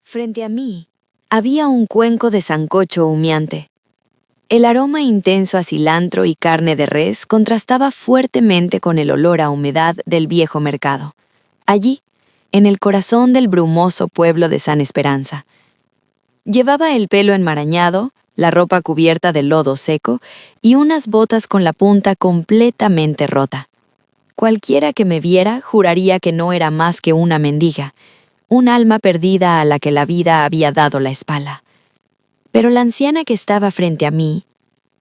Frente a mí había un cuenco de sancocho humeante. El aroma intenso a cilantro y carne de res contrastaba fuertemente con el olor a humedad del viejo mercado. Allí, en el corazón del brumoso pueblo de San Esperanza. Llevaba el pelo enmarañado, la ropa cubierta de lodo seco y unas botas con la punta completamente rota. Cualquiera que me viera juraría que no era más que una mendiga, un alma perdida a la que la vida había dado la espalda. Pero la anciana que estaba frente a mí,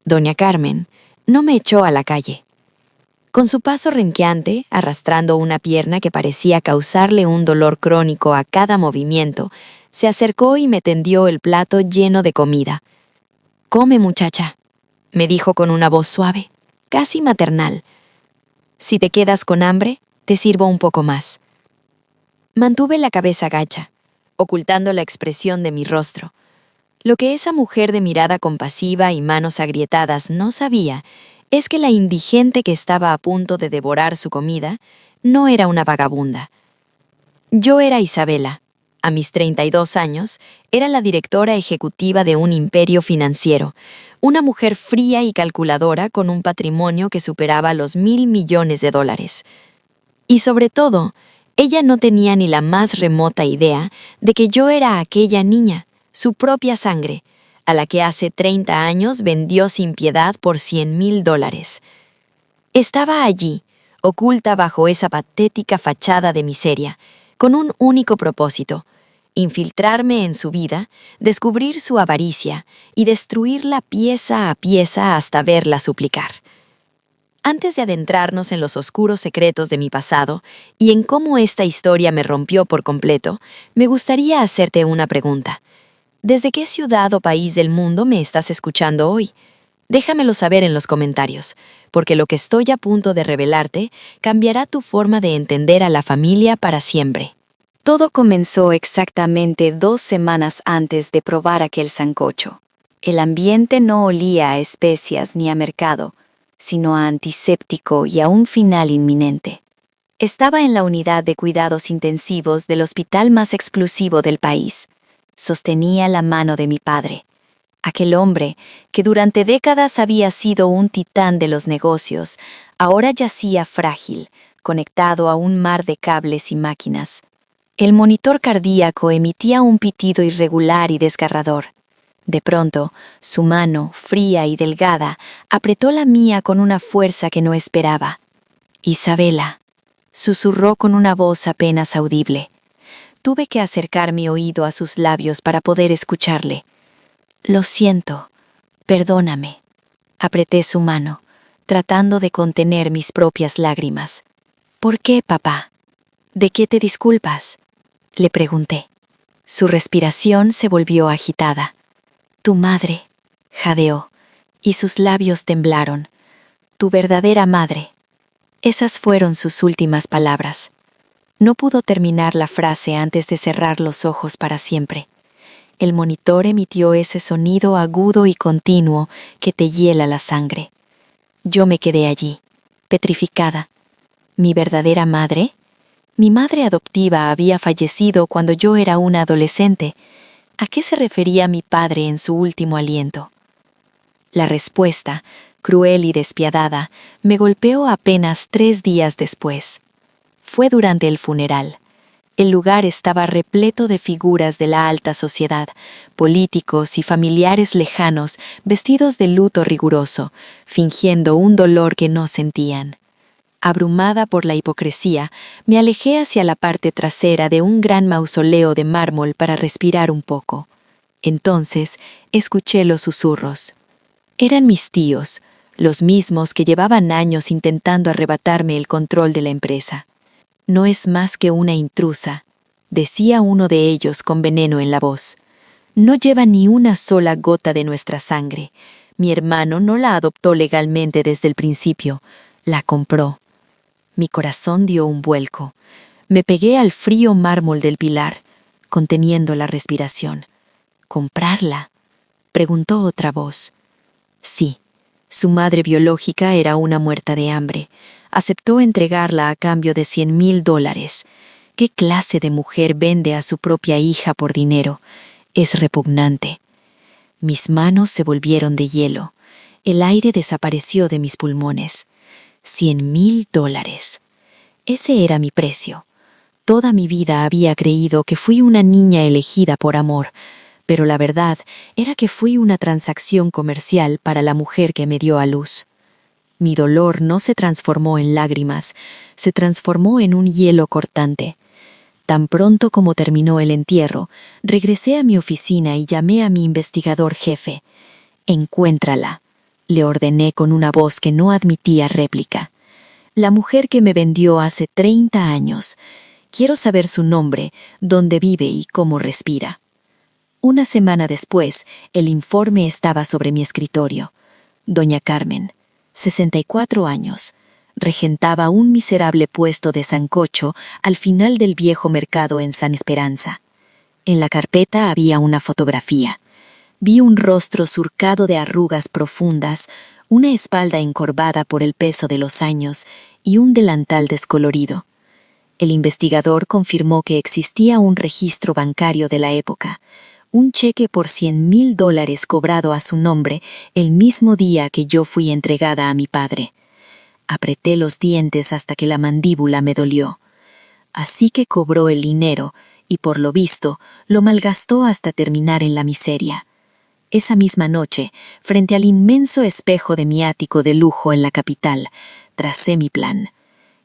doña Carmen, no me echó a la calle. Con su paso renqueante, arrastrando una pierna que parecía causarle un dolor crónico a cada movimiento, se acercó y me tendió el plato lleno de comida. «Come, muchacha», me dijo con una voz suave, casi maternal. «Si te quedas con hambre, te sirvo un poco más». Mantuve la cabeza gacha, ocultando la expresión de mi rostro. Lo que esa mujer de mirada compasiva y manos agrietadas no sabía es que la indigente que estaba a punto de devorar su comida no era una vagabunda. Yo era Isabela. A mis 32 años, era la directora ejecutiva de un imperio financiero, una mujer fría y calculadora con un patrimonio que superaba los $1.000 millones. Y sobre todo, ella no tenía ni la más remota idea de que yo era aquella niña, su propia sangre, a la que hace 30 años vendió sin piedad por $100.000. Estaba allí, oculta bajo esa patética fachada de miseria, con un único propósito: infiltrarme en su vida, descubrir su avaricia y destruirla pieza a pieza hasta verla suplicar. Antes de adentrarnos en los oscuros secretos de mi pasado y en cómo esta historia me rompió por completo, me gustaría hacerte una pregunta. ¿Desde qué ciudad o país del mundo me estás escuchando hoy? Déjamelo saber en los comentarios, porque lo que estoy a punto de revelarte cambiará tu forma de entender a la familia para siempre. Todo comenzó exactamente 2 semanas antes de probar aquel sancocho. El ambiente no olía a especias ni a mercado, sino a antiséptico y a un final inminente. Estaba en la unidad de cuidados intensivos del hospital más exclusivo del país. Sostenía la mano de mi padre, aquel hombre que durante décadas había sido un titán de los negocios, ahora yacía frágil, conectado a un mar de cables y máquinas. El monitor cardíaco emitía un pitido irregular y desgarrador. De pronto, su mano, fría y delgada, apretó la mía con una fuerza que no esperaba. «Isabela», susurró con una voz apenas audible. Tuve que acercar mi oído a sus labios para poder escucharle. «Lo siento, perdóname». Apreté su mano, tratando de contener mis propias lágrimas. «¿Por qué, papá? ¿De qué te disculpas?», le pregunté. Su respiración se volvió agitada. «Tu madre», jadeó, y sus labios temblaron. «Tu verdadera madre». Esas fueron sus últimas palabras. No pudo terminar la frase antes de cerrar los ojos para siempre. El monitor emitió ese sonido agudo y continuo que te hiela la sangre. Yo me quedé allí, petrificada. ¿Mi verdadera madre? Mi madre adoptiva había fallecido cuando yo era una adolescente. ¿A qué se refería mi padre en su último aliento? La respuesta, cruel y despiadada, me golpeó apenas 3 días después. Fue durante el funeral. El lugar estaba repleto de figuras de la alta sociedad, políticos y familiares lejanos vestidos de luto riguroso, fingiendo un dolor que no sentían. Abrumada por la hipocresía, me alejé hacia la parte trasera de un gran mausoleo de mármol para respirar un poco. Entonces, escuché los susurros. Eran mis tíos, los mismos que llevaban años intentando arrebatarme el control de la empresa. «No es más que una intrusa», decía uno de ellos con veneno en la voz. «No lleva ni una sola gota de nuestra sangre. Mi hermano no la adoptó legalmente desde el principio, la compró». Mi corazón dio un vuelco. Me pegué al frío mármol del pilar, conteniendo la respiración. «¿Comprarla?», preguntó otra voz. Sí, su madre biológica era una muerta de hambre. Aceptó entregarla a cambio de $100.000. ¿Qué clase de mujer vende a su propia hija por dinero? Es repugnante. Mis manos se volvieron de hielo. El aire desapareció de mis pulmones. $100,000. Ese era mi precio. Toda mi vida había creído que fui una niña elegida por amor, pero la verdad era que fui una transacción comercial para la mujer que me dio a luz. Mi dolor no se transformó en lágrimas, se transformó en un hielo cortante. Tan pronto como terminó el entierro, regresé a mi oficina y llamé a mi investigador jefe. «Encuéntrala», le ordené con una voz que no admitía réplica. «La mujer que me vendió hace 30 años. Quiero saber su nombre, dónde vive y cómo respira». Una semana después, el informe estaba sobre mi escritorio. Doña Carmen, 64 años, regentaba un miserable puesto de sancocho al final del viejo mercado en San Esperanza. En la carpeta había una fotografía. Vi un rostro surcado de arrugas profundas, una espalda encorvada por el peso de los años y un delantal descolorido. El investigador confirmó que existía un registro bancario de la época, un cheque por $100,000 cobrado a su nombre el mismo día que yo fui entregada a mi padre. Apreté los dientes hasta que la mandíbula me dolió. Así que cobró el dinero y, por lo visto, lo malgastó hasta terminar en la miseria. Esa misma noche, frente al inmenso espejo de mi ático de lujo en la capital, tracé mi plan.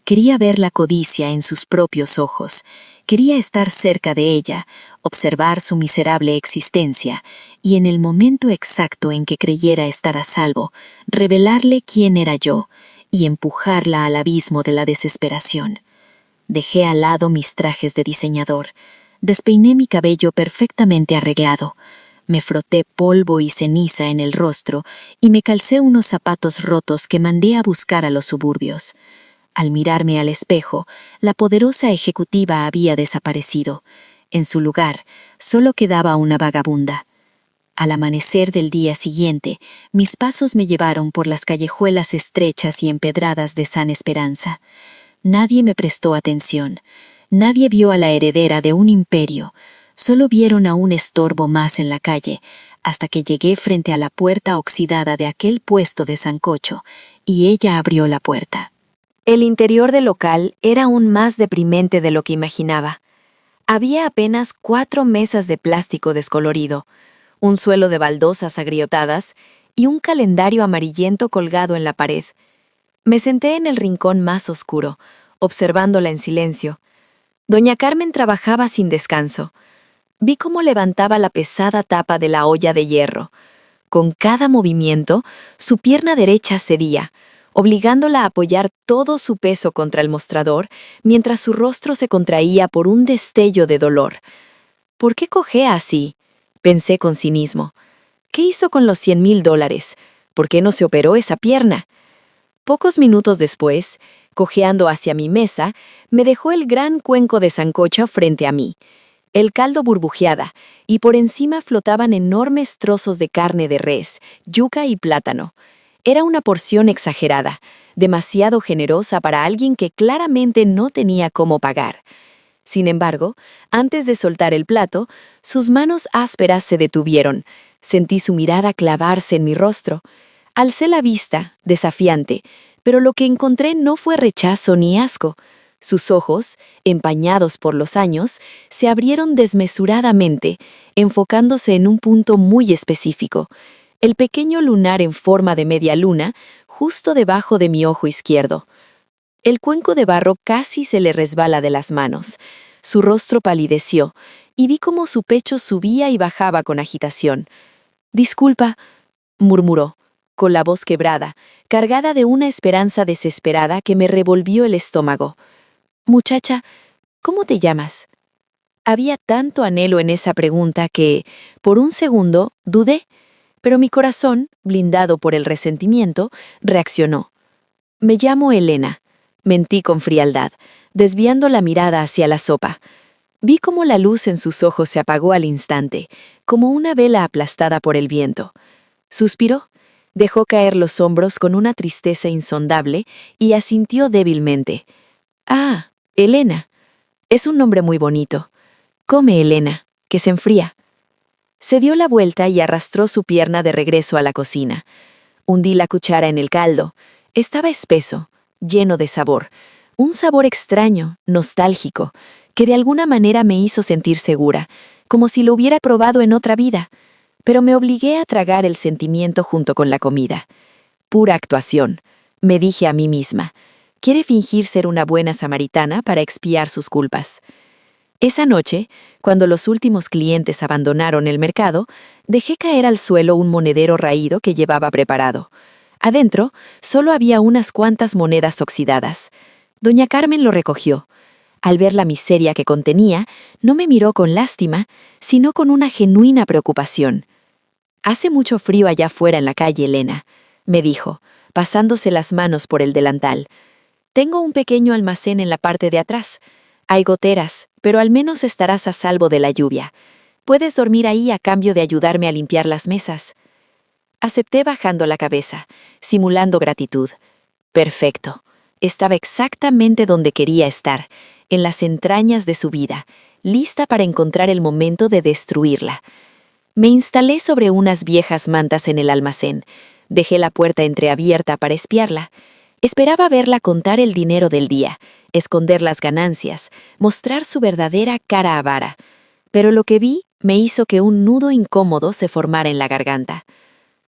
Quería ver la codicia en sus propios ojos. Quería estar cerca de ella, observar su miserable existencia y, en el momento exacto en que creyera estar a salvo, revelarle quién era yo y empujarla al abismo de la desesperación. Dejé al lado mis trajes de diseñador. Despeiné mi cabello perfectamente arreglado. Me froté polvo y ceniza en el rostro y me calcé unos zapatos rotos que mandé a buscar a los suburbios. Al mirarme al espejo, la poderosa ejecutiva había desaparecido. En su lugar, solo quedaba una vagabunda. Al amanecer del día siguiente, mis pasos me llevaron por las callejuelas estrechas y empedradas de San Esperanza. Nadie me prestó atención. Nadie vio a la heredera de un imperio. Solo vieron a un estorbo más en la calle, hasta que llegué frente a la puerta oxidada de aquel puesto de sancocho, y ella abrió la puerta. El interior del local era aún más deprimente de lo que imaginaba. Había apenas 4 mesas de plástico descolorido, un suelo de baldosas agrietadas y un calendario amarillento colgado en la pared. Me senté en el rincón más oscuro, observándola en silencio. Doña Carmen trabajaba sin descanso. Vi cómo levantaba la pesada tapa de la olla de hierro. Con cada movimiento, su pierna derecha cedía, obligándola a apoyar todo su peso contra el mostrador, mientras su rostro se contraía por un destello de dolor. ¿Por qué cojea así?, pensé con cinismo. ¿Qué hizo con los $100,000? ¿Por qué no se operó esa pierna? Pocos minutos después, cojeando hacia mi mesa, me dejó el gran cuenco de sancocho frente a mí. El caldo burbujeaba, y por encima flotaban enormes trozos de carne de res, yuca y plátano. Era una porción exagerada, demasiado generosa para alguien que claramente no tenía cómo pagar. Sin embargo, antes de soltar el plato, sus manos ásperas se detuvieron. Sentí su mirada clavarse en mi rostro. Alcé la vista, desafiante, pero lo que encontré no fue rechazo ni asco. Sus ojos, empañados por los años, se abrieron desmesuradamente, enfocándose en un punto muy específico, el pequeño lunar en forma de media luna, justo debajo de mi ojo izquierdo. El cuenco de barro casi se le resbala de las manos. Su rostro palideció, y vi cómo su pecho subía y bajaba con agitación. «Disculpa», murmuró, con la voz quebrada, cargada de una esperanza desesperada que me revolvió el estómago. «Muchacha, ¿cómo te llamas?» Había tanto anhelo en esa pregunta que, por un segundo, dudé, pero mi corazón, blindado por el resentimiento, reaccionó. «Me llamo Elena», mentí con frialdad, desviando la mirada hacia la sopa. Vi cómo la luz en sus ojos se apagó al instante, como una vela aplastada por el viento. Suspiró, dejó caer los hombros con una tristeza insondable y asintió débilmente. «Ah, Elena. Es un nombre muy bonito. Come, Elena, que se enfría. Se dio la vuelta y arrastró su pierna de regreso a la cocina. Hundí la cuchara en el caldo. Estaba espeso, lleno de sabor. Un sabor extraño, nostálgico, que de alguna manera me hizo sentir segura, como si lo hubiera probado en otra vida. Pero me obligué a tragar el sentimiento junto con la comida. Pura actuación, me dije a mí misma. Quiere fingir ser una buena samaritana para expiar sus culpas. Esa noche, cuando los últimos clientes abandonaron el mercado, dejé caer al suelo un monedero raído que llevaba preparado. Adentro, solo había unas cuantas monedas oxidadas. Doña Carmen lo recogió. Al ver la miseria que contenía, no me miró con lástima, sino con una genuina preocupación. «Hace mucho frío allá afuera en la calle, Elena», me dijo, pasándose las manos por el delantal. «Tengo un pequeño almacén en la parte de atrás. Hay goteras, pero al menos estarás a salvo de la lluvia. Puedes dormir ahí a cambio de ayudarme a limpiar las mesas». Acepté bajando la cabeza, simulando gratitud. Perfecto. Estaba exactamente donde quería estar, en las entrañas de su vida, lista para encontrar el momento de destruirla. Me instalé sobre unas viejas mantas en el almacén. Dejé la puerta entreabierta para espiarla. Esperaba verla contar el dinero del día, esconder las ganancias, mostrar su verdadera cara avara. Pero lo que vi me hizo que un nudo incómodo se formara en la garganta.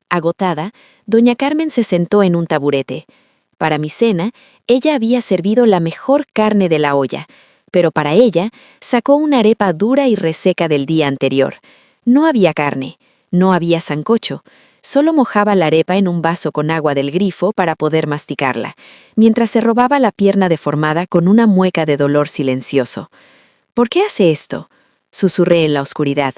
Agotada, doña Carmen se sentó en un taburete. Para mi cena, ella había servido la mejor carne de la olla, pero para ella sacó una arepa dura y reseca del día anterior. No había carne, no había sancocho. Solo mojaba la arepa en un vaso con agua del grifo para poder masticarla, mientras se robaba la pierna deformada con una mueca de dolor silencioso. «¿Por qué hace esto?», susurré en la oscuridad.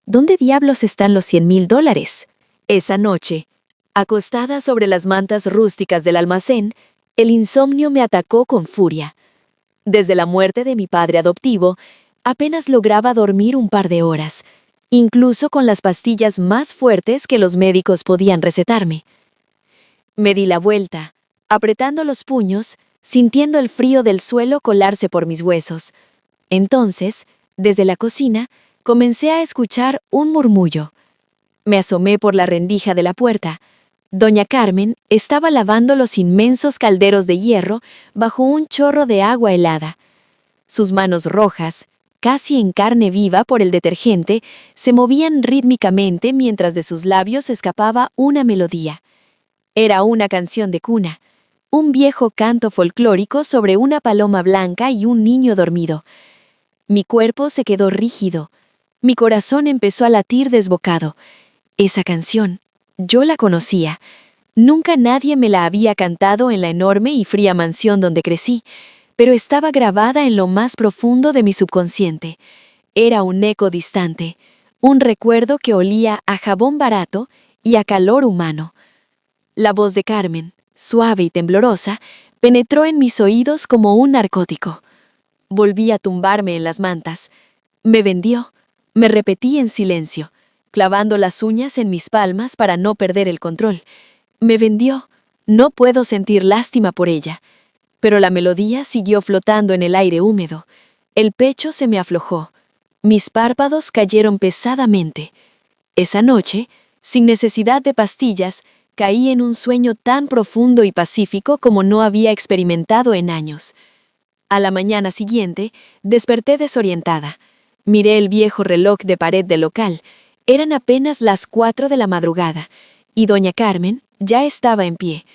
«¿Dónde diablos están los $100,000? Esa noche, acostada sobre las mantas rústicas del almacén, el insomnio me atacó con furia. Desde la muerte de mi padre adoptivo, apenas lograba dormir un par de horas, incluso con las pastillas más fuertes que los médicos podían recetarme. Me di la vuelta, apretando los puños, sintiendo el frío del suelo colarse por mis huesos. Entonces, desde la cocina, comencé a escuchar un murmullo. Me asomé por la rendija de la puerta. Doña Carmen estaba lavando los inmensos calderos de hierro bajo un chorro de agua helada. Sus manos rojas, casi en carne viva por el detergente, se movían rítmicamente mientras de sus labios escapaba una melodía. Era una canción de cuna, un viejo canto folclórico sobre una paloma blanca y un niño dormido. Mi cuerpo se quedó rígido. Mi corazón empezó a latir desbocado. Esa canción, yo la conocía. Nunca nadie me la había cantado en la enorme y fría mansión donde crecí, pero estaba grabada en lo más profundo de mi subconsciente. Era un eco distante, un recuerdo que olía a jabón barato y a calor humano. La voz de Carmen, suave y temblorosa, penetró en mis oídos como un narcótico. Volví a tumbarme en las mantas. Me vendió, me repetí en silencio, clavando las uñas en mis palmas para no perder el control. Me vendió. No puedo sentir lástima por ella. Pero la melodía siguió flotando en el aire húmedo. El pecho se me aflojó. Mis párpados cayeron pesadamente. Esa noche, sin necesidad de pastillas, caí en un sueño tan profundo y pacífico como no había experimentado en años. A la mañana siguiente, desperté desorientada. Miré el viejo reloj de pared del local. Eran apenas las 4 de la madrugada, y doña Carmen ya estaba en pie.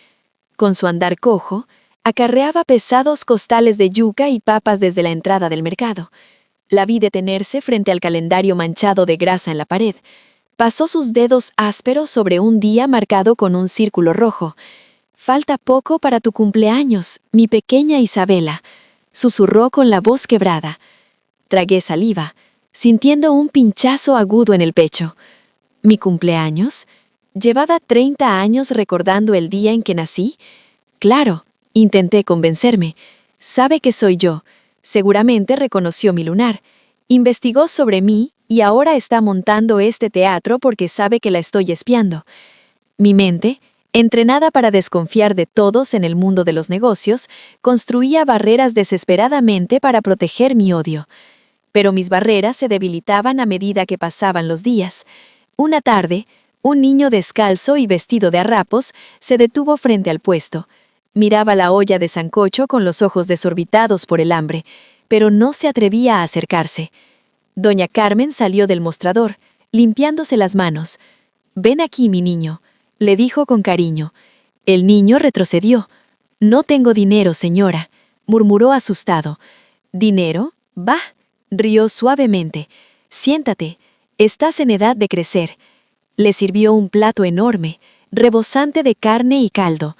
Con su andar cojo, acarreaba pesados costales de yuca y papas desde la entrada del mercado. La vi detenerse frente al calendario manchado de grasa en la pared. Pasó sus dedos ásperos sobre un día marcado con un círculo rojo. «Falta poco para tu cumpleaños, mi pequeña Isabela», susurró con la voz quebrada. Tragué saliva, sintiendo un pinchazo agudo en el pecho. ¿Mi cumpleaños? ¿Llevaba 30 años recordando el día en que nací? Claro, intenté convencerme. Sabe que soy yo. Seguramente reconoció mi lunar. Investigó sobre mí y ahora está montando este teatro porque sabe que la estoy espiando. Mi mente, Entrenada para desconfiar de todos en el mundo de los negocios, construía barreras desesperadamente para proteger mi odio. Pero mis barreras se debilitaban a medida que pasaban los días. Una tarde, un niño descalzo y vestido de harapos se detuvo frente al puesto. Miraba la olla de sancocho con los ojos desorbitados por el hambre, pero no se atrevía a acercarse. Doña Carmen salió del mostrador, limpiándose las manos. «Ven aquí, mi niño», le dijo con cariño. El niño retrocedió. «No tengo dinero, señora», murmuró asustado. «¿Dinero? Bah», rió suavemente. «Siéntate, estás en edad de crecer». Le sirvió un plato enorme, rebosante de carne y caldo.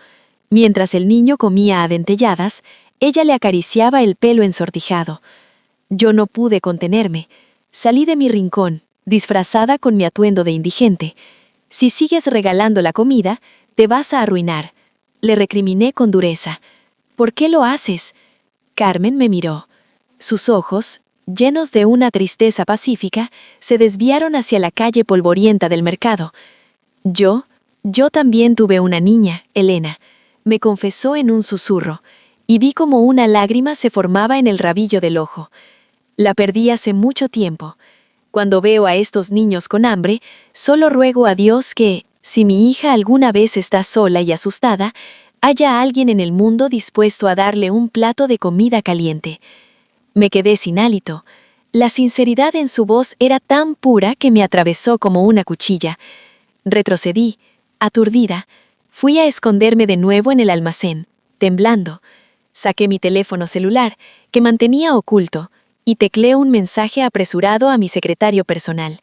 Mientras el niño comía a dentelladas, ella le acariciaba el pelo ensortijado. Yo no pude contenerme. Salí de mi rincón, disfrazada con mi atuendo de indigente. «Si sigues regalando la comida, te vas a arruinar», le recriminé con dureza. «¿Por qué lo haces?». Carmen me miró. Sus ojos, llenos de una tristeza pacífica, se desviaron hacia la calle polvorienta del mercado. Yo también tuve una niña, Elena», me confesó en un susurro, y vi como una lágrima se formaba en el rabillo del ojo. «La perdí hace mucho tiempo. Cuando veo a estos niños con hambre, solo ruego a Dios que, si mi hija alguna vez está sola y asustada, haya alguien en el mundo dispuesto a darle un plato de comida caliente». Me quedé sin hálito. La sinceridad en su voz era tan pura que me atravesó como una cuchilla. Retrocedí, aturdida. Fui a esconderme de nuevo en el almacén, temblando. Saqué mi teléfono celular, que mantenía oculto, y tecleé un mensaje apresurado a mi secretario personal.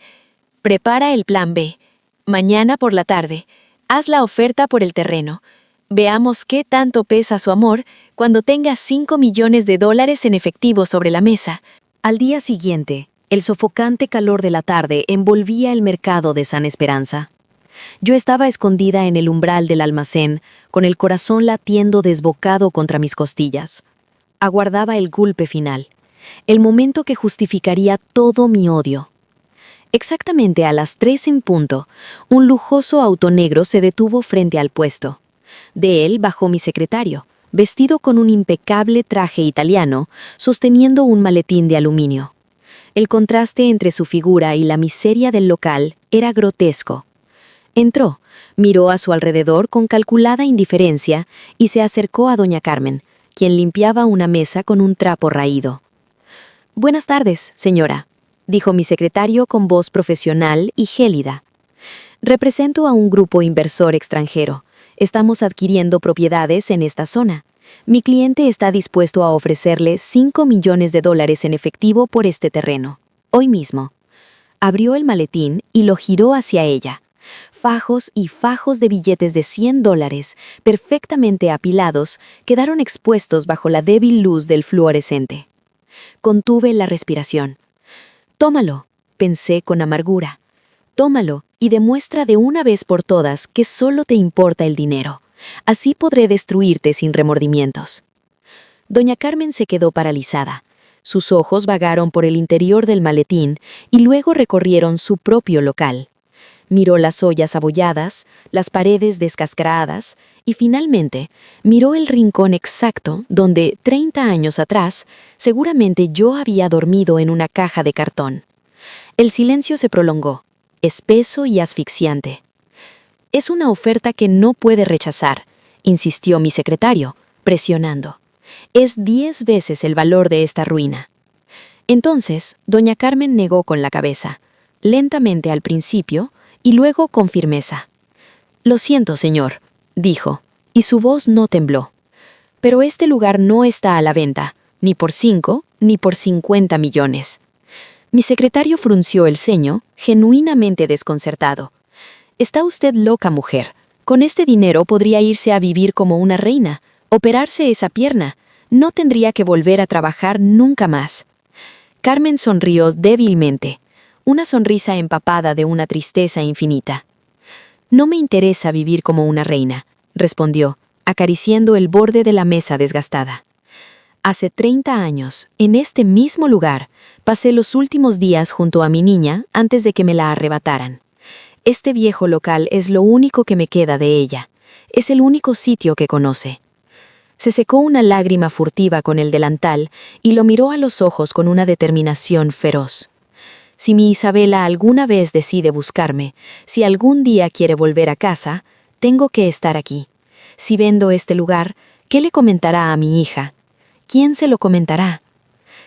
«Prepara el plan B. Mañana por la tarde, haz la oferta por el terreno. Veamos qué tanto pesa su amor cuando tenga $5 millones en efectivo sobre la mesa». Al día siguiente, el sofocante calor de la tarde envolvía el mercado de San Esperanza. Yo estaba escondida en el umbral del almacén, con el corazón latiendo desbocado contra mis costillas. Aguardaba el golpe final, el momento que justificaría todo mi odio. Exactamente a las 3 en punto, un lujoso auto negro se detuvo frente al puesto. De él bajó mi secretario, vestido con un impecable traje italiano, sosteniendo un maletín de aluminio. El contraste entre su figura y la miseria del local era grotesco. Entró, miró a su alrededor con calculada indiferencia y se acercó a doña Carmen, quien limpiaba una mesa con un trapo raído. «Buenas tardes, señora», dijo mi secretario con voz profesional y gélida. «Represento a un grupo inversor extranjero. Estamos adquiriendo propiedades en esta zona. Mi cliente está dispuesto a ofrecerle $5 millones en efectivo por este terreno, hoy mismo». Abrió el maletín y lo giró hacia ella. Fajos y fajos de billetes de $100, perfectamente apilados, quedaron expuestos bajo la débil luz del fluorescente. Contuve la respiración. «Tómalo», pensé con amargura. «Tómalo y demuestra de una vez por todas que solo te importa el dinero. Así podré destruirte sin remordimientos». Doña Carmen se quedó paralizada. Sus ojos vagaron por el interior del maletín y luego recorrieron su propio local. Miró las ollas abolladas, las paredes descascaradas y finalmente miró el rincón exacto donde, 30 años atrás, seguramente yo había dormido en una caja de cartón. El silencio se prolongó, espeso y asfixiante. «Es una oferta que no puede rechazar», insistió mi secretario, presionando. «Es 10 veces el valor de esta ruina». Entonces, doña Carmen negó con la cabeza, lentamente al principio y luego con firmeza. «Lo siento, señor», dijo, y su voz no tembló. «Pero este lugar no está a la venta, ni por 5 ni por 50 millones». Mi secretario frunció el ceño, genuinamente desconcertado. «Está usted loca, mujer. Con este dinero podría irse a vivir como una reina, operarse esa pierna. No tendría que volver a trabajar nunca más». Carmen sonrió débilmente, una sonrisa empapada de una tristeza infinita. «No me interesa vivir como una reina», respondió, acariciando el borde de la mesa desgastada. «Hace 30 años, en este mismo lugar, pasé los últimos días junto a mi niña antes de que me la arrebataran. Este viejo local es lo único que me queda de ella. Es el único sitio que conoce. Se secó una lágrima furtiva con el delantal y lo miró a los ojos con una determinación feroz. Si mi Isabela alguna vez decide buscarme, si algún día quiere volver a casa, tengo que estar aquí. Si vendo este lugar, ¿qué le comentará a mi hija? ¿Quién se lo comentará?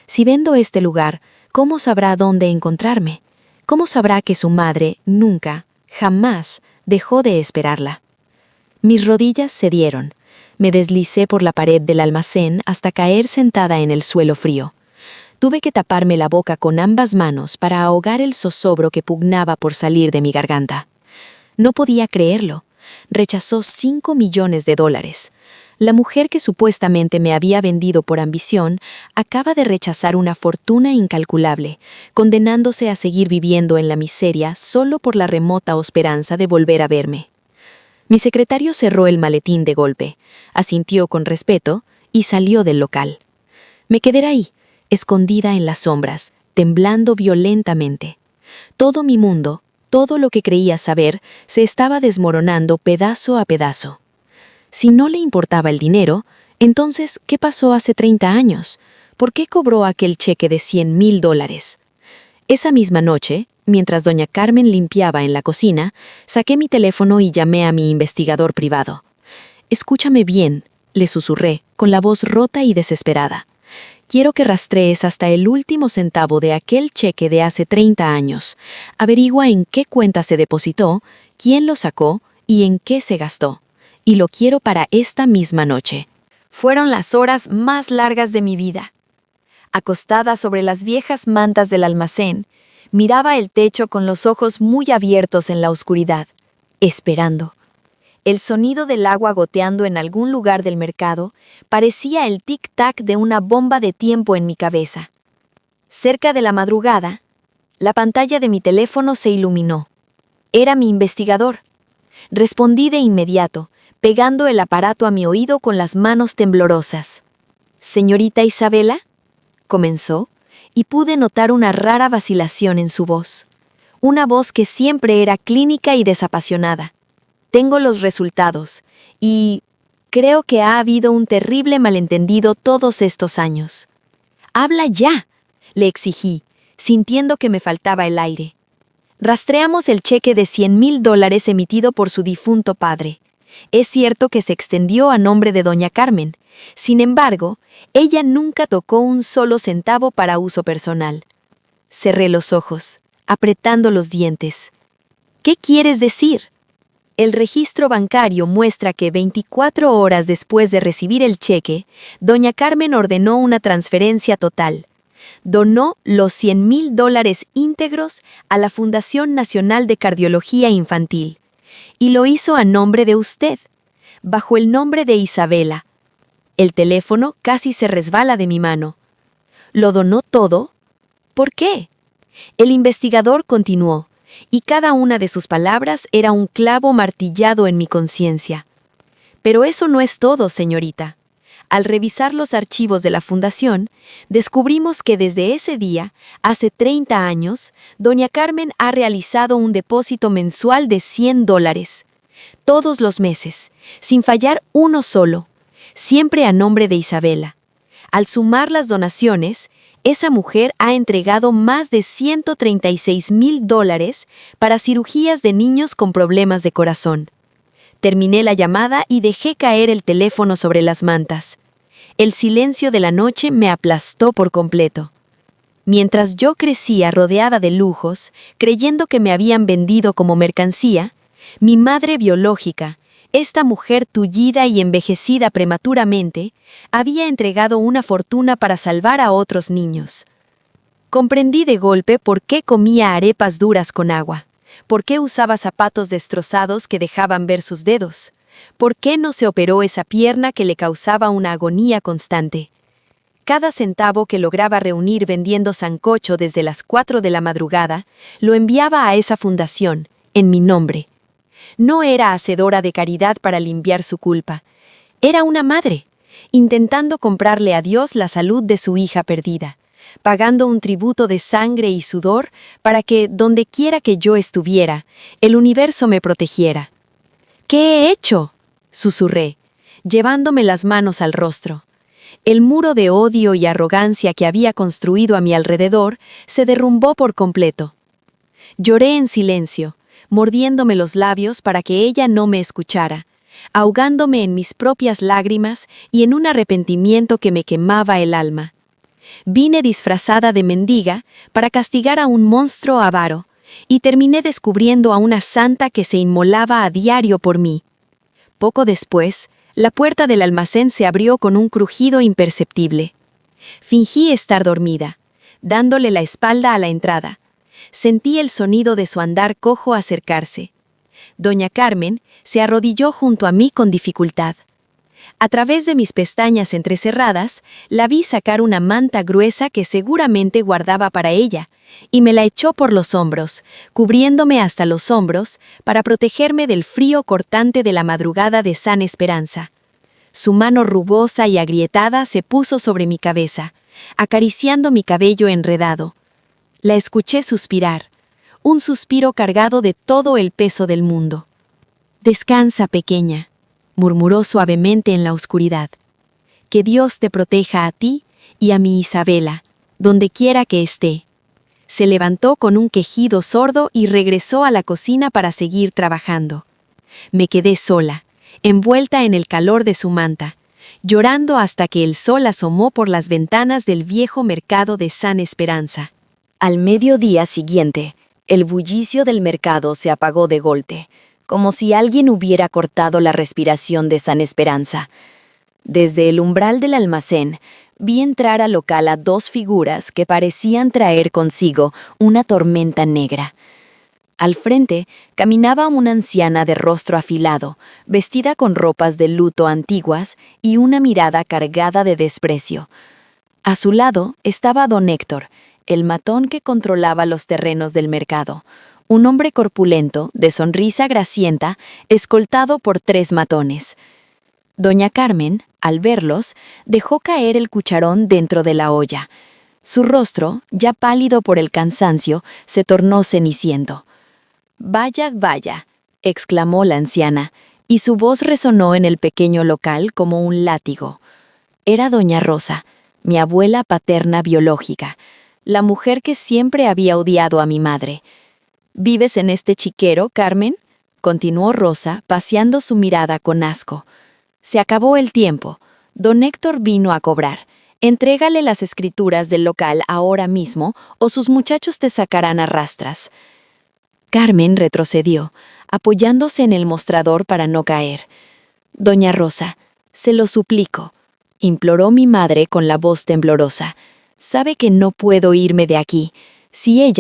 Si vendo este lugar, ¿cómo sabrá dónde encontrarme? ¿Cómo sabrá que su madre nunca, jamás, dejó de esperarla? Mis rodillas cedieron. Me deslicé por la pared del almacén hasta caer sentada en el suelo frío. Tuve que taparme la boca con ambas manos para ahogar el zozobro que pugnaba por salir de mi garganta. No podía creerlo. Rechazó $5 millones. La mujer que supuestamente me había vendido por ambición acaba de rechazar una fortuna incalculable, condenándose a seguir viviendo en la miseria solo por la remota esperanza de volver a verme. Mi secretario cerró el maletín de golpe, asintió con respeto y salió del local. Me quedé ahí, escondida en las sombras, temblando violentamente. Todo mi mundo, todo lo que creía saber, se estaba desmoronando pedazo a pedazo. Si no le importaba el dinero, entonces, ¿qué pasó hace 30 años? ¿Por qué cobró aquel cheque de $100,000? Esa misma noche, mientras doña Carmen limpiaba en la cocina, saqué mi teléfono y llamé a mi investigador privado. «Escúchame bien», le susurré, con la voz rota y desesperada. «Quiero que rastrees hasta el último centavo de aquel cheque de hace 30 años. Averigua en qué cuenta se depositó, quién lo sacó y en qué se gastó. Y lo quiero para esta misma noche». Fueron las horas más largas de mi vida. Acostada sobre las viejas mantas del almacén, miraba el techo con los ojos muy abiertos en la oscuridad, esperando. El sonido del agua goteando en algún lugar del mercado parecía el tic-tac de una bomba de tiempo en mi cabeza. Cerca de la madrugada, la pantalla de mi teléfono se iluminó. Era mi investigador. Respondí de inmediato, pegando el aparato a mi oído con las manos temblorosas. «Señorita Isabela», comenzó, y pude notar una rara vacilación en su voz. Una voz que siempre era clínica y desapasionada. «Tengo los resultados, y creo que ha habido un terrible malentendido todos estos años». «¡Habla ya!», le exigí, sintiendo que me faltaba el aire. «Rastreamos el cheque de $100,000 emitido por su difunto padre. Es cierto que se extendió a nombre de doña Carmen. Sin embargo, ella nunca tocó un solo centavo para uso personal». Cerré los ojos, apretando los dientes. «¿Qué quieres decir?». «El registro bancario muestra que 24 horas después de recibir el cheque, doña Carmen ordenó una transferencia total. Donó los $100,000 íntegros a la Fundación Nacional de Cardiología Infantil. Y lo hizo a nombre de usted, bajo el nombre de Isabela». El teléfono casi se resbala de mi mano. «¿Lo donó todo? ¿Por qué?». El investigador continuó, y cada una de sus palabras era un clavo martillado en mi conciencia. «Pero eso no es todo, señorita. Al revisar los archivos de la fundación, descubrimos que desde ese día, hace 30 años, doña Carmen ha realizado un depósito mensual de $100. Todos los meses, sin fallar uno solo, siempre a nombre de Isabela. Al sumar las donaciones, esa mujer ha entregado más de $136,000 para cirugías de niños con problemas de corazón». Terminé la llamada y dejé caer el teléfono sobre las mantas. El silencio de la noche me aplastó por completo. Mientras yo crecía rodeada de lujos, creyendo que me habían vendido como mercancía, mi madre biológica, esta mujer tullida y envejecida prematuramente, había entregado una fortuna para salvar a otros niños. Comprendí de golpe por qué comía arepas duras con agua, por qué usaba zapatos destrozados que dejaban ver sus dedos, por qué no se operó esa pierna que le causaba una agonía constante. Cada centavo que lograba reunir vendiendo sancocho desde las 4 de la madrugada, lo enviaba a esa fundación, en mi nombre. No era hacedora de caridad para limpiar su culpa. Era una madre, intentando comprarle a Dios la salud de su hija perdida, pagando un tributo de sangre y sudor para que, donde quiera que yo estuviera, el universo me protegiera. ¿Qué he hecho?, susurré, llevándome las manos al rostro. El muro de odio y arrogancia que había construido a mi alrededor se derrumbó por completo. Lloré en silencio, mordiéndome los labios para que ella no me escuchara, ahogándome en mis propias lágrimas y en un arrepentimiento que me quemaba el alma. Vine disfrazada de mendiga para castigar a un monstruo avaro, y terminé descubriendo a una santa que se inmolaba a diario por mí. Poco después, la puerta del almacén se abrió con un crujido imperceptible. Fingí estar dormida, dándole la espalda a la entrada. Sentí el sonido de su andar cojo acercarse. Doña Carmen se arrodilló junto a mí con dificultad. A través de mis pestañas entrecerradas, la vi sacar una manta gruesa que seguramente guardaba para ella, y me la echó por los hombros, cubriéndome hasta los hombros para protegerme del frío cortante de la madrugada de San Esperanza. Su mano rugosa y agrietada se puso sobre mi cabeza, acariciando mi cabello enredado. La escuché suspirar, un suspiro cargado de todo el peso del mundo. «Descansa, pequeña», murmuró suavemente en la oscuridad. «Que Dios te proteja a ti y a mi Isabela, donde quiera que esté». Se levantó con un quejido sordo y regresó a la cocina para seguir trabajando. Me quedé sola, envuelta en el calor de su manta, llorando hasta que el sol asomó por las ventanas del viejo mercado de San Esperanza. Al mediodía siguiente, el bullicio del mercado se apagó de golpe, como si alguien hubiera cortado la respiración de San Esperanza. Desde el umbral del almacén, vi entrar al local a dos figuras que parecían traer consigo una tormenta negra. Al frente caminaba una anciana de rostro afilado, vestida con ropas de luto antiguas y una mirada cargada de desprecio. A su lado estaba don Héctor, el matón que controlaba los terrenos del mercado, un hombre corpulento, de sonrisa gracienta, escoltado por 3 matones. Doña Carmen, al verlos, dejó caer el cucharón dentro de la olla. Su rostro, ya pálido por el cansancio, se tornó ceniciento. «Vaya, vaya», exclamó la anciana, y su voz resonó en el pequeño local como un látigo. Era doña Rosa, mi abuela paterna biológica, la mujer que siempre había odiado a mi madre. «¿Vives en este chiquero, Carmen?», continuó Rosa, paseando su mirada con asco. «Se acabó el tiempo. Don Héctor vino a cobrar. Entrégale las escrituras del local ahora mismo o sus muchachos te sacarán a rastras». Carmen retrocedió, apoyándose en el mostrador para no caer. «Doña Rosa, se lo suplico», imploró mi madre con la voz temblorosa. «Sabe que no puedo irme de aquí. Si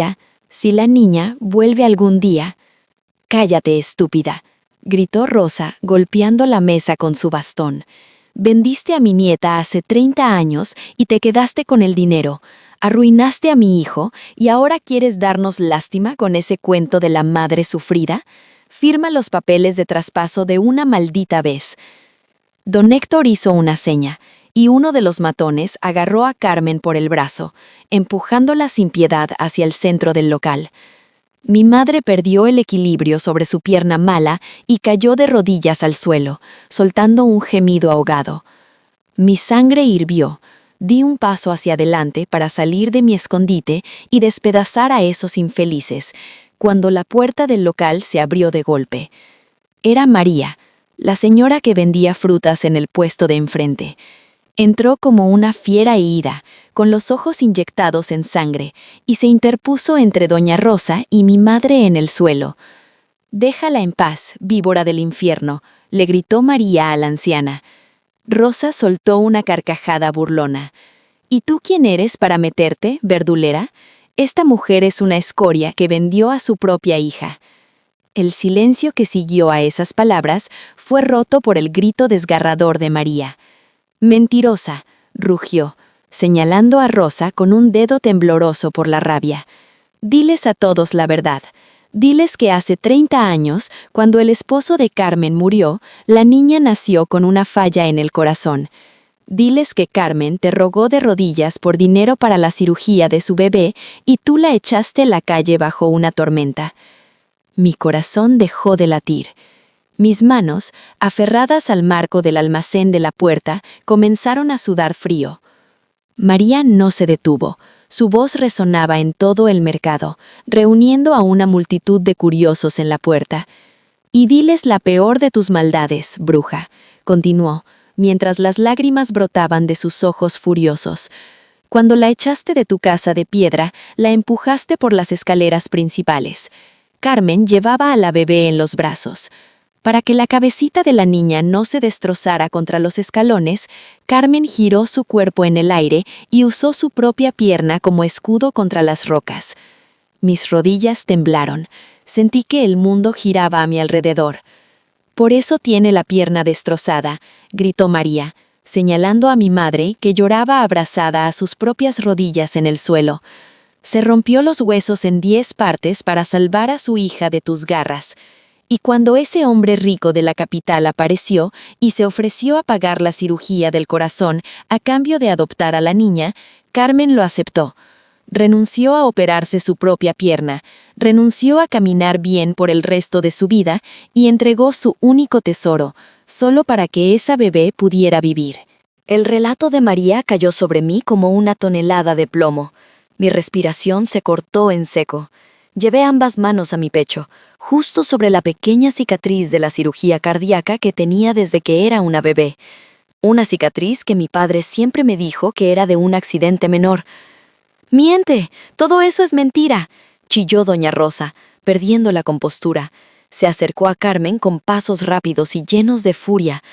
la niña vuelve algún día». «Cállate, estúpida», gritó Rosa, golpeando la mesa con su bastón. «Vendiste a mi nieta hace 30 años y te quedaste con el dinero. Arruinaste a mi hijo y ahora quieres darnos lástima con ese cuento de la madre sufrida. Firma los papeles de traspaso de una maldita vez». Don Héctor hizo una seña, y uno de los matones agarró a Carmen por el brazo, empujándola sin piedad hacia el centro del local. Mi madre perdió el equilibrio sobre su pierna mala y cayó de rodillas al suelo, soltando un gemido ahogado. Mi sangre hirvió. Di un paso hacia adelante para salir de mi escondite y despedazar a esos infelices, cuando la puerta del local se abrió de golpe. Era María, la señora que vendía frutas en el puesto de enfrente. Entró como una fiera herida, con los ojos inyectados en sangre, y se interpuso entre doña Rosa y mi madre en el suelo. «Déjala en paz, víbora del infierno», le gritó María a la anciana. Rosa soltó una carcajada burlona. «¿Y tú quién eres para meterte, verdulera? Esta mujer es una escoria que vendió a su propia hija». El silencio que siguió a esas palabras fue roto por el grito desgarrador de María. «Mentirosa», rugió, señalando a Rosa con un dedo tembloroso por la rabia. «Diles a todos la verdad. Diles que hace 30 años, cuando el esposo de Carmen murió, la niña nació con una falla en el corazón. Diles que Carmen te rogó de rodillas por dinero para la cirugía de su bebé y tú la echaste a la calle bajo una tormenta». Mi corazón dejó de latir. Mis manos, aferradas al marco del almacén de la puerta, comenzaron a sudar frío. María no se detuvo. Su voz resonaba en todo el mercado, reuniendo a una multitud de curiosos en la puerta. «Y diles la peor de tus maldades, bruja», continuó, mientras las lágrimas brotaban de sus ojos furiosos. «Cuando la echaste de tu casa de piedra, la empujaste por las escaleras principales. Carmen llevaba a la bebé en los brazos. Para que la cabecita de la niña no se destrozara contra los escalones, Carmen giró su cuerpo en el aire y usó su propia pierna como escudo contra las rocas. Mis rodillas temblaron. Sentí que el mundo giraba a mi alrededor. «Por eso tiene la pierna destrozada», gritó María, señalando a mi madre que lloraba abrazada a sus propias rodillas en el suelo. «Se rompió los huesos en 10 partes para salvar a su hija de tus garras. Y cuando ese hombre rico de la capital apareció y se ofreció a pagar la cirugía del corazón a cambio de adoptar a la niña, Carmen lo aceptó. Renunció a operarse su propia pierna, renunció a caminar bien por el resto de su vida y entregó su único tesoro, solo para que esa bebé pudiera vivir». El relato de María cayó sobre mí como una tonelada de plomo. Mi respiración se cortó en seco. Llevé ambas manos a mi pecho, justo sobre la pequeña cicatriz de la cirugía cardíaca que tenía desde que era una bebé. Una cicatriz que mi padre siempre me dijo que era de un accidente menor. «¡Miente! ¡Todo eso es mentira!», chilló doña Rosa, perdiendo la compostura. Se acercó a Carmen con pasos rápidos y llenos de furia.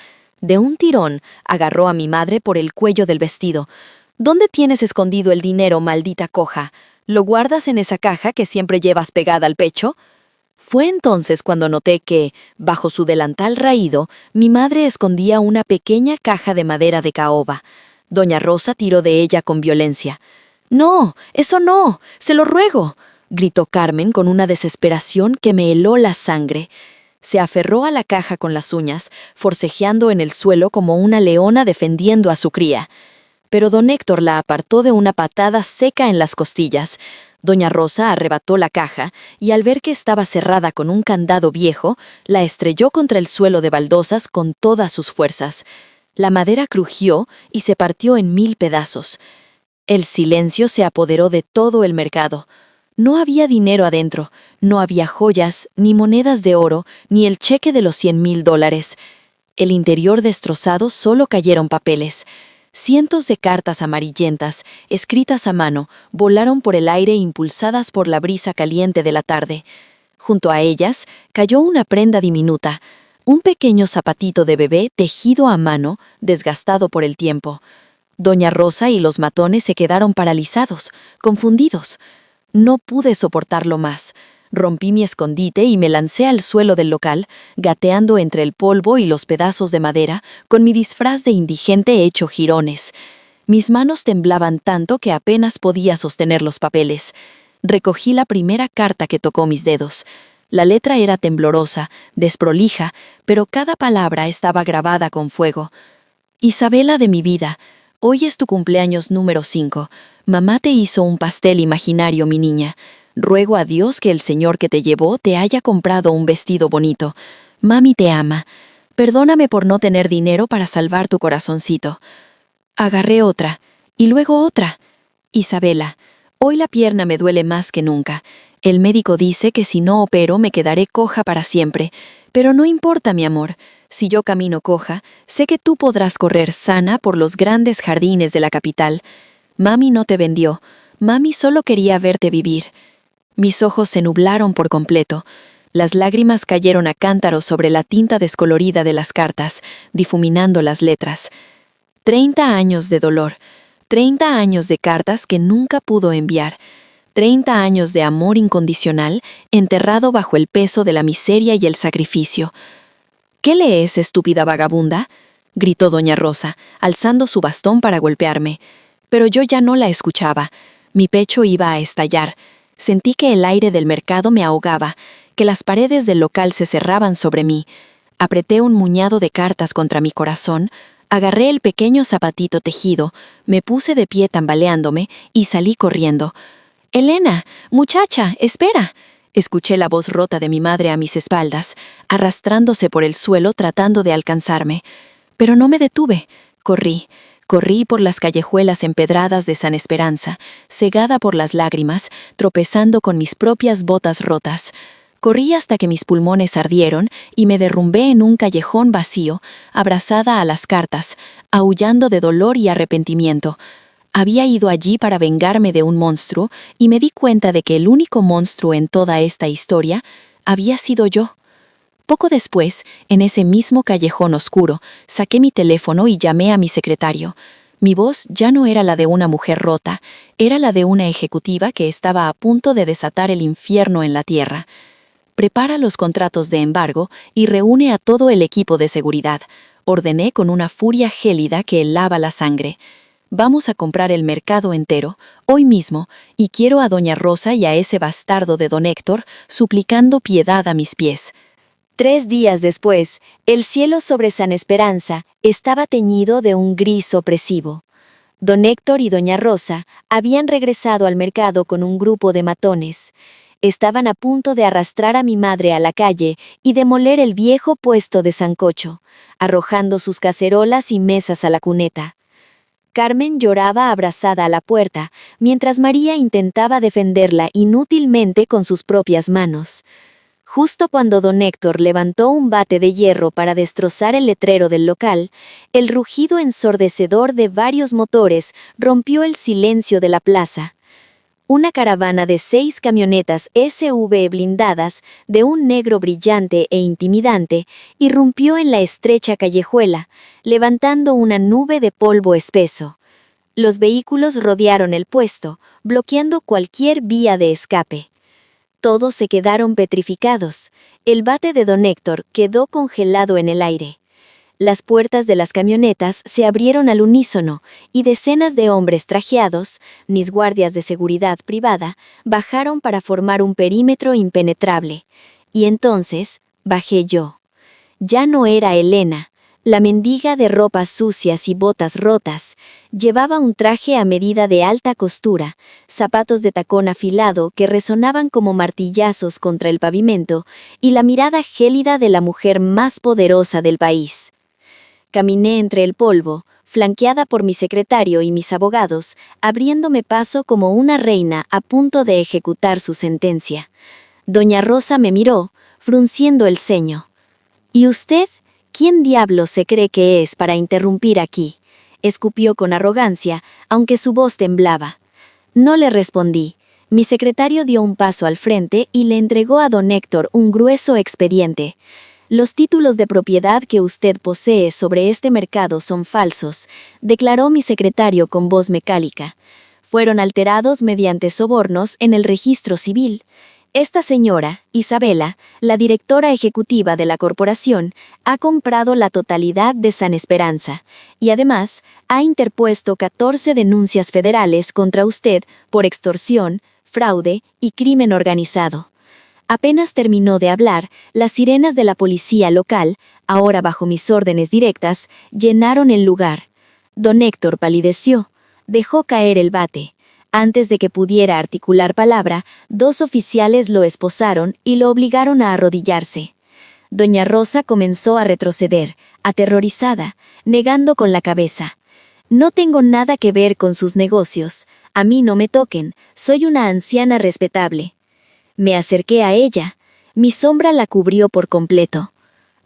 De un tirón, agarró a mi madre por el cuello del vestido. «¿Dónde tienes escondido el dinero, maldita coja? ¿Lo guardas en esa caja que siempre llevas pegada al pecho?». Fue entonces cuando noté que, bajo su delantal raído, mi madre escondía una pequeña caja de madera de caoba. Doña Rosa tiró de ella con violencia. «¡No, eso no! ¡Se lo ruego!», gritó Carmen con una desesperación que me heló la sangre. Se aferró a la caja con las uñas, forcejeando en el suelo como una leona defendiendo a su cría. Pero don Héctor la apartó de una patada seca en las costillas. Doña Rosa arrebató la caja y al ver que estaba cerrada con un candado viejo, la estrelló contra el suelo de baldosas con todas sus fuerzas. La madera crujió y se partió en 1000 pedazos. El silencio se apoderó de todo el mercado. No había dinero adentro, no había joyas, ni monedas de oro, ni el cheque de los $100,000. El interior destrozado solo cayeron papeles. Cientos de cartas amarillentas, escritas a mano, volaron por el aire impulsadas por la brisa caliente de la tarde. Junto a ellas cayó una prenda diminuta, un pequeño zapatito de bebé tejido a mano, desgastado por el tiempo. Doña Rosa y los matones se quedaron paralizados, confundidos. No pude soportarlo más. Rompí mi escondite y me lancé al suelo del local, gateando entre el polvo y los pedazos de madera, con mi disfraz de indigente hecho jirones. Mis manos temblaban tanto que apenas podía sostener los papeles. Recogí la primera carta que tocó mis dedos. La letra era temblorosa, desprolija, pero cada palabra estaba grabada con fuego. «Isabela de mi vida, hoy es tu cumpleaños número 5. Mamá te hizo un pastel imaginario, mi niña. Ruego a Dios que el señor que te llevó te haya comprado un vestido bonito. Mami te ama. Perdóname por no tener dinero para salvar tu corazoncito». Agarré otra, y luego otra. «Isabela, hoy la pierna me duele más que nunca. El médico dice que si no opero me quedaré coja para siempre. Pero no importa, mi amor. Si yo camino coja, sé que tú podrás correr sana por los grandes jardines de la capital. Mami no te vendió. Mami solo quería verte vivir». Mis ojos se nublaron por completo. Las lágrimas cayeron a cántaros sobre la tinta descolorida de las cartas, difuminando las letras. 30 años de dolor, 30 años de cartas que nunca pudo enviar, 30 años de amor incondicional enterrado bajo el peso de la miseria y el sacrificio. «¿Qué lees, estúpida vagabunda?», gritó doña Rosa, alzando su bastón para golpearme. Pero yo ya no la escuchaba. Mi pecho iba a estallar. Sentí que el aire del mercado me ahogaba, que las paredes del local se cerraban sobre mí. Apreté un muñado de cartas contra mi corazón, agarré el pequeño zapatito tejido, me puse de pie tambaleándome y salí corriendo. «Elena, muchacha, espera», escuché la voz rota de mi madre a mis espaldas. arrastrándose por el suelo tratando de alcanzarme. Pero no me detuve. Corrí por las callejuelas empedradas de San Esperanza, cegada por las lágrimas, tropezando con mis propias botas rotas. Corrí hasta que mis pulmones ardieron y me derrumbé en un callejón vacío, abrazada a las cartas, aullando de dolor y arrepentimiento. Había ido allí para vengarme de un monstruo y me di cuenta de que el único monstruo en toda esta historia había sido yo. Poco después, en ese mismo callejón oscuro, saqué mi teléfono y llamé a mi secretario. Mi voz ya no era la de una mujer rota, era la de una ejecutiva que estaba a punto de desatar el infierno en la tierra. Prepara los contratos de embargo y reúne a todo el equipo de seguridad, ordené con una furia gélida que helaba la sangre. Vamos a comprar el mercado entero, hoy mismo, y quiero a doña Rosa y a ese bastardo de don Héctor suplicando piedad a mis pies. 3 días después, el cielo sobre San Esperanza estaba teñido de un gris opresivo. Don Héctor y doña Rosa habían regresado al mercado con un grupo de matones. Estaban a punto de arrastrar a mi madre a la calle y demoler el viejo puesto de sancocho, arrojando sus cacerolas y mesas a la cuneta. Carmen lloraba abrazada a la puerta, mientras María intentaba defenderla inútilmente con sus propias manos. Justo cuando don Héctor levantó un bate de hierro para destrozar el letrero del local, el rugido ensordecedor de varios motores rompió el silencio de la plaza. Una caravana de 6 camionetas SUV blindadas, de un negro brillante e intimidante, irrumpió en la estrecha callejuela, levantando una nube de polvo espeso. Los vehículos rodearon el puesto, bloqueando cualquier vía de escape. Todos se quedaron petrificados. El bate de don Héctor quedó congelado en el aire. Las puertas de las camionetas se abrieron al unísono y decenas de hombres trajeados, mis guardias de seguridad privada, bajaron para formar un perímetro impenetrable. Y entonces bajé yo. Ya no era Elena, la mendiga de ropas sucias y botas rotas. Llevaba un traje a medida de alta costura, zapatos de tacón afilado que resonaban como martillazos contra el pavimento y la mirada gélida de la mujer más poderosa del país. Caminé entre el polvo, flanqueada por mi secretario y mis abogados, abriéndome paso como una reina a punto de ejecutar su sentencia. Doña Rosa me miró, frunciendo el ceño. ¿Y usted? ¿Quién diablos se cree que es para interrumpir aquí? Escupió con arrogancia, aunque su voz temblaba. No le respondí. Mi secretario dio un paso al frente y le entregó a don Héctor un grueso expediente. Los títulos de propiedad que usted posee sobre este mercado son falsos, declaró mi secretario con voz mecánica. Fueron alterados mediante sobornos en el registro civil. Esta señora, Isabela, la directora ejecutiva de la corporación, ha comprado la totalidad de San Esperanza y además ha interpuesto 14 denuncias federales contra usted por extorsión, fraude y crimen organizado. Apenas terminó de hablar, las sirenas de la policía local, ahora bajo mis órdenes directas, llenaron el lugar. Don Héctor palideció, dejó caer el bate. Antes de que pudiera articular palabra, 2 oficiales lo esposaron y lo obligaron a arrodillarse. Doña Rosa comenzó a retroceder, aterrorizada, negando con la cabeza. No tengo nada que ver con sus negocios. A mí no me toquen, soy una anciana respetable. Me acerqué a ella. Mi sombra la cubrió por completo.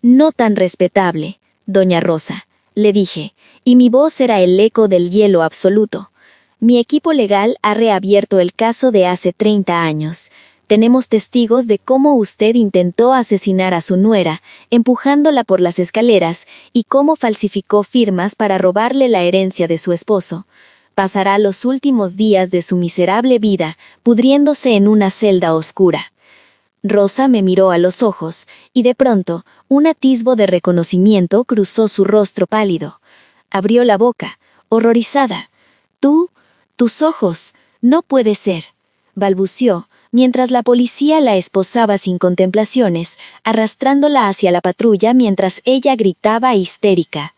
No tan respetable, doña Rosa, le dije, y mi voz era el eco del hielo absoluto. Mi equipo legal ha reabierto el caso de hace 30 años. Tenemos testigos de cómo usted intentó asesinar a su nuera, empujándola por las escaleras, y cómo falsificó firmas para robarle la herencia de su esposo. Pasará los últimos días de su miserable vida pudriéndose en una celda oscura. Rosa me miró a los ojos, y de pronto un atisbo de reconocimiento cruzó su rostro pálido. Abrió la boca, horrorizada. Tus ojos, no puede ser, balbució, mientras la policía la esposaba sin contemplaciones, arrastrándola hacia la patrulla mientras ella gritaba histérica.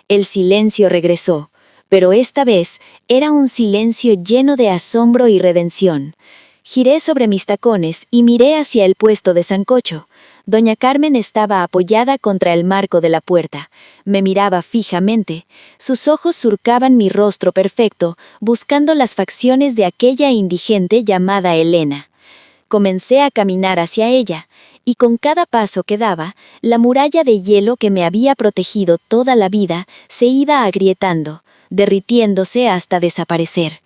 El silencio regresó. Pero esta vez era un silencio lleno de asombro y redención. Giré sobre mis tacones y miré hacia el puesto de sancocho. Doña Carmen estaba apoyada contra el marco de la puerta. Me miraba fijamente. Sus ojos surcaban mi rostro perfecto, buscando las facciones de aquella indigente llamada Elena. Comencé a caminar hacia ella, y con cada paso que daba, la muralla de hielo que me había protegido toda la vida se iba agrietando, derritiéndose hasta desaparecer.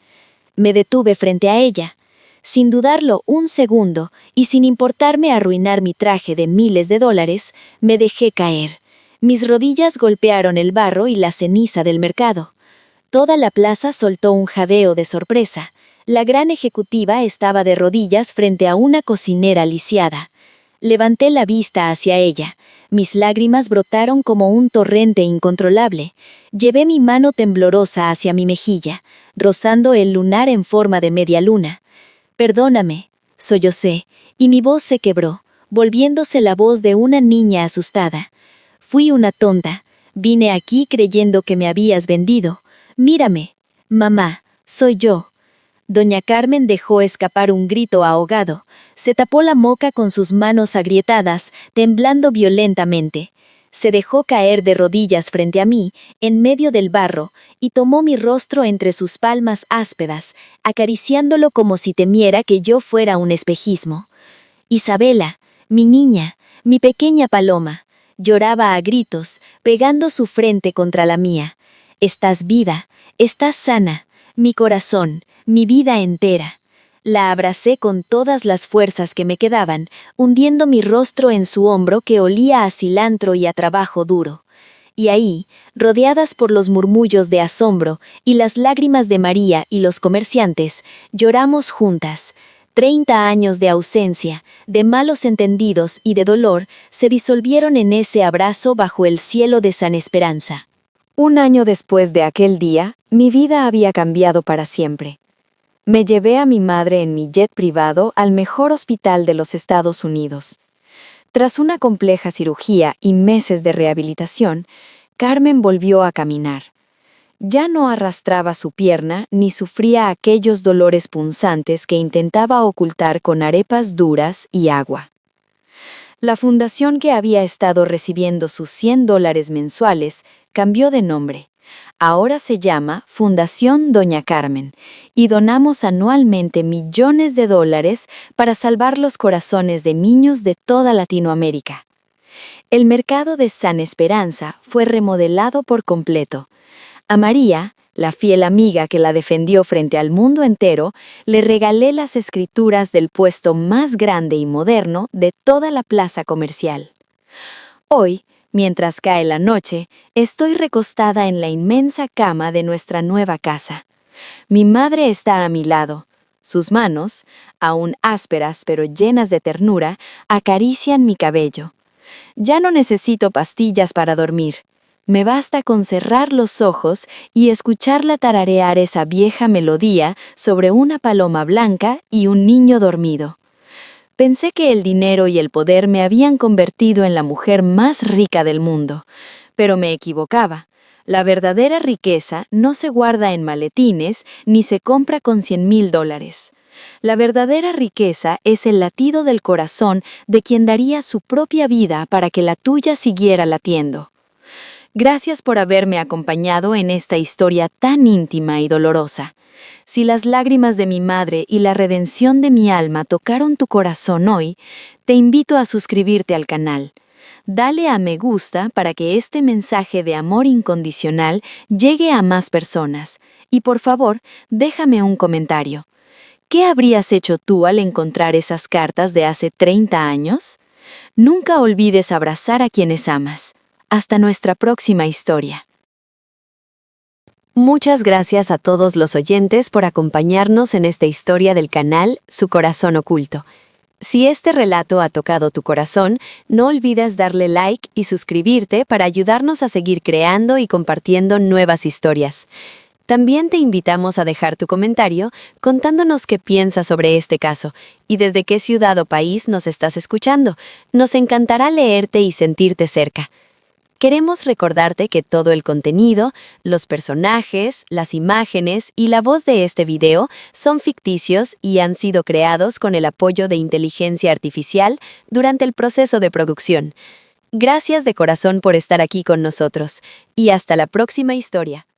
Me detuve frente a ella. Sin dudarlo un segundo, y sin importarme arruinar mi traje de miles de dólares, me dejé caer. Mis rodillas golpearon el barro y la ceniza del mercado. Toda la plaza soltó un jadeo de sorpresa. La gran ejecutiva estaba de rodillas frente a una cocinera lisiada. Levanté la vista hacia ella. Mis lágrimas brotaron como un torrente incontrolable. Llevé mi mano temblorosa hacia mi mejilla, rozando el lunar en forma de media luna. «Perdóname», sollocé, y mi voz se quebró, volviéndose la voz de una niña asustada. «Fui una tonta. Vine aquí creyendo que me habías vendido. Mírame. Mamá, soy yo». Doña Carmen dejó escapar un grito ahogado. Se tapó la boca con sus manos agrietadas, temblando violentamente. Se dejó caer de rodillas frente a mí, en medio del barro, y tomó mi rostro entre sus palmas ásperas, acariciándolo como si temiera que yo fuera un espejismo. Isabela, mi niña, mi pequeña paloma, lloraba a gritos, pegando su frente contra la mía. «Estás viva, estás sana, mi corazón, mi vida entera». La abracé con todas las fuerzas que me quedaban, hundiendo mi rostro en su hombro que olía a cilantro y a trabajo duro. Y ahí, rodeadas por los murmullos de asombro y las lágrimas de María y los comerciantes, lloramos juntas. 30 años de ausencia, de malos entendidos y de dolor se disolvieron en ese abrazo bajo el cielo de San Esperanza. Un año después de aquel día, mi vida había cambiado para siempre. Me llevé a mi madre en mi jet privado al mejor hospital de los Estados Unidos. Tras una compleja cirugía y meses de rehabilitación, Carmen volvió a caminar. Ya no arrastraba su pierna ni sufría aquellos dolores punzantes que intentaba ocultar con arepas duras y agua. La fundación que había estado recibiendo sus $100 mensuales cambió de nombre. Ahora se llama Fundación Doña Carmen y donamos anualmente millones de dólares para salvar los corazones de niños de toda Latinoamérica. El mercado de San Esperanza fue remodelado por completo. A María, la fiel amiga que la defendió frente al mundo entero, le regalé las escrituras del puesto más grande y moderno de toda la plaza comercial. Hoy, mientras cae la noche, estoy recostada en la inmensa cama de nuestra nueva casa. Mi madre está a mi lado. Sus manos, aún ásperas pero llenas de ternura, acarician mi cabello. Ya no necesito pastillas para dormir. Me basta con cerrar los ojos y escucharla tararear esa vieja melodía sobre una paloma blanca y un niño dormido. Pensé que el dinero y el poder me habían convertido en la mujer más rica del mundo, pero me equivocaba. La verdadera riqueza no se guarda en maletines ni se compra con $100,000. La verdadera riqueza es el latido del corazón de quien daría su propia vida para que la tuya siguiera latiendo. Gracias por haberme acompañado en esta historia tan íntima y dolorosa. Si las lágrimas de mi madre y la redención de mi alma tocaron tu corazón hoy, te invito a suscribirte al canal. Dale a me gusta para que este mensaje de amor incondicional llegue a más personas. Y por favor, déjame un comentario. ¿Qué habrías hecho tú al encontrar esas cartas de hace 30 años? Nunca olvides abrazar a quienes amas. Hasta nuestra próxima historia. Muchas gracias a todos los oyentes por acompañarnos en esta historia del canal Su Corazón Oculto. Si este relato ha tocado tu corazón, no olvides darle like y suscribirte para ayudarnos a seguir creando y compartiendo nuevas historias. También te invitamos a dejar tu comentario contándonos qué piensas sobre este caso y desde qué ciudad o país nos estás escuchando. Nos encantará leerte y sentirte cerca. Queremos recordarte que todo el contenido, los personajes, las imágenes y la voz de este video son ficticios y han sido creados con el apoyo de inteligencia artificial durante el proceso de producción. Gracias de corazón por estar aquí con nosotros y hasta la próxima historia.